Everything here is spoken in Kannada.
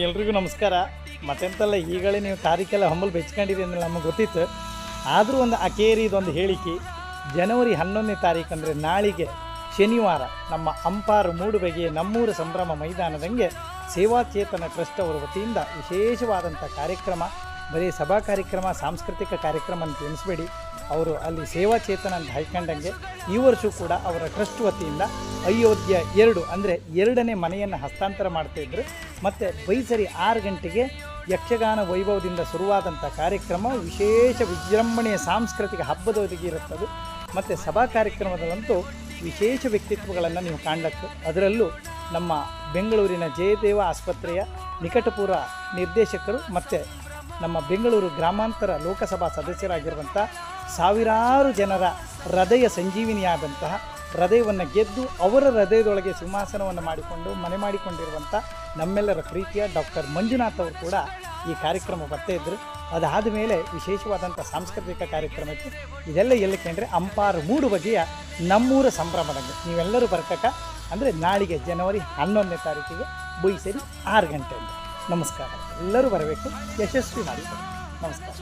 ಎಲ್ರಿಗೂ ನಮಸ್ಕಾರ. ಮತ್ತೆಂತಲ್ಲ ಈಗಲೇ ನೀವು ತಾರೀಕೆಲ್ಲ ಹಂಬಲ್ ಬೆಚ್ಕೊಂಡಿರಿ ಅಂದ್ರೆ ನಮಗೆ ಗೊತ್ತಿತ್ತು. ಆದರೂ ಒಂದು ಅಕೇರಿದೊಂದು ಹೇಳಿಕೆ, ಜನವರಿ 11ನೇ ತಾರೀಕು ಅಂದರೆ ನಾಳಿಗೆ ಶನಿವಾರ ನಮ್ಮ ಅಂಪಾರು ಮೂಡುಬೆಗೆಯ ನಮ್ಮೂರ ಸಂಭ್ರಮ ಮೈದಾನದಂಗೆ ಸೇವಾಚೇತನ ಟ್ರಸ್ಟ್ ಅವರ ವತಿಯಿಂದ ವಿಶೇಷವಾದಂಥ ಕಾರ್ಯಕ್ರಮ, ಬರೀ ಸಭಾ ಕಾರ್ಯಕ್ರಮ ಸಾಂಸ್ಕೃತಿಕ ಕಾರ್ಯಕ್ರಮ ಅಂತ ಎನಿಸ್ಬೇಡಿ, ಅವರು ಅಲ್ಲಿ ಸೇವಾಚೇತನ ಅಂತ ಹಾಯ್ಕೊಂಡಂಗೆ ಈ ವರ್ಷ ಕೂಡ ಅವರ ಟ್ರಸ್ಟ್ ವತಿಯಿಂದ ಅಯೋಧ್ಯ 2 ಅಂದರೆ 2ನೇ ಮನೆಯನ್ನು ಹಸ್ತಾಂತರ ಮಾಡ್ತಾಯಿದ್ರು. ಮತ್ತು ಬೈಸರಿ 6 ಗಂಟೆಗೆ ಯಕ್ಷಗಾನ ವೈಭವದಿಂದ ಶುರುವಾದಂಥ ಕಾರ್ಯಕ್ರಮ ವಿಶೇಷ ವಿಜೃಂಭಣೆಯ ಸಾಂಸ್ಕೃತಿಕ ಹಬ್ಬದೊಂದಿಗೆ ಇರುತ್ತದೆ. ಮತ್ತು ಸಭಾ ಕಾರ್ಯಕ್ರಮದಲ್ಲಂತೂ ವಿಶೇಷ ವ್ಯಕ್ತಿತ್ವಗಳನ್ನು ನೀವು ಕಾಣಬೇಕು. ಅದರಲ್ಲೂ ನಮ್ಮ ಬೆಂಗಳೂರಿನ ಜಯದೇವ ಆಸ್ಪತ್ರೆಯ ನಿಕಟಪೂರ್ವ ನಿರ್ದೇಶಕರು ಮತ್ತು ನಮ್ಮ ಬೆಂಗಳೂರು ಗ್ರಾಮಾಂತರ ಲೋಕಸಭಾ ಸದಸ್ಯರಾಗಿರುವಂಥ ಸಾವಿರಾರು ಜನರ ಹೃದಯ ಸಂಜೀವಿನಿಯಾದಂತಹ, ಹೃದಯವನ್ನು ಗೆದ್ದು ಅವರ ಹೃದಯದೊಳಗೆ ಸಿಂಹಾಸನವನ್ನು ಮಾಡಿಕೊಂಡು ಮನೆ ಮಾಡಿಕೊಂಡಿರುವಂಥ ನಮ್ಮೆಲ್ಲರ ಪ್ರೀತಿಯ ಡಾಕ್ಟರ್ ಮಂಜುನಾಥ್ ಅವರು ಕೂಡ ಈ ಕಾರ್ಯಕ್ರಮ ಬರ್ತಾ ಇದ್ದರು. ಅದಾದ ಮೇಲೆ ವಿಶೇಷವಾದಂಥ ಸಾಂಸ್ಕೃತಿಕ ಕಾರ್ಯಕ್ರಮ ಇತ್ತು. ಇದೆಲ್ಲ ಎಲ್ಲಕ್ಕೆಂದರೆ ಅಂಪಾರು ಮೂಡುಬಗೆಯ ನಮ್ಮೂರ ಸಂಭ್ರಮದಂಗೆ ನೀವೆಲ್ಲರೂ ಬರ್ಕಕ್ಕ ಅಂದರೆ ನಾಳಿಗೆ ಜನವರಿ 11ನೇ ತಾರೀಕಿಗೆ ಬೈಸರಿ 6 ಗಂಟೆಯಿಂದ. ನಮಸ್ಕಾರ, ಎಲ್ಲರೂ ಬರಬೇಕು, ಯಶಸ್ವಿ ಮಾಡಿಕೊಳ್ಳಿ. ನಮಸ್ಕಾರ.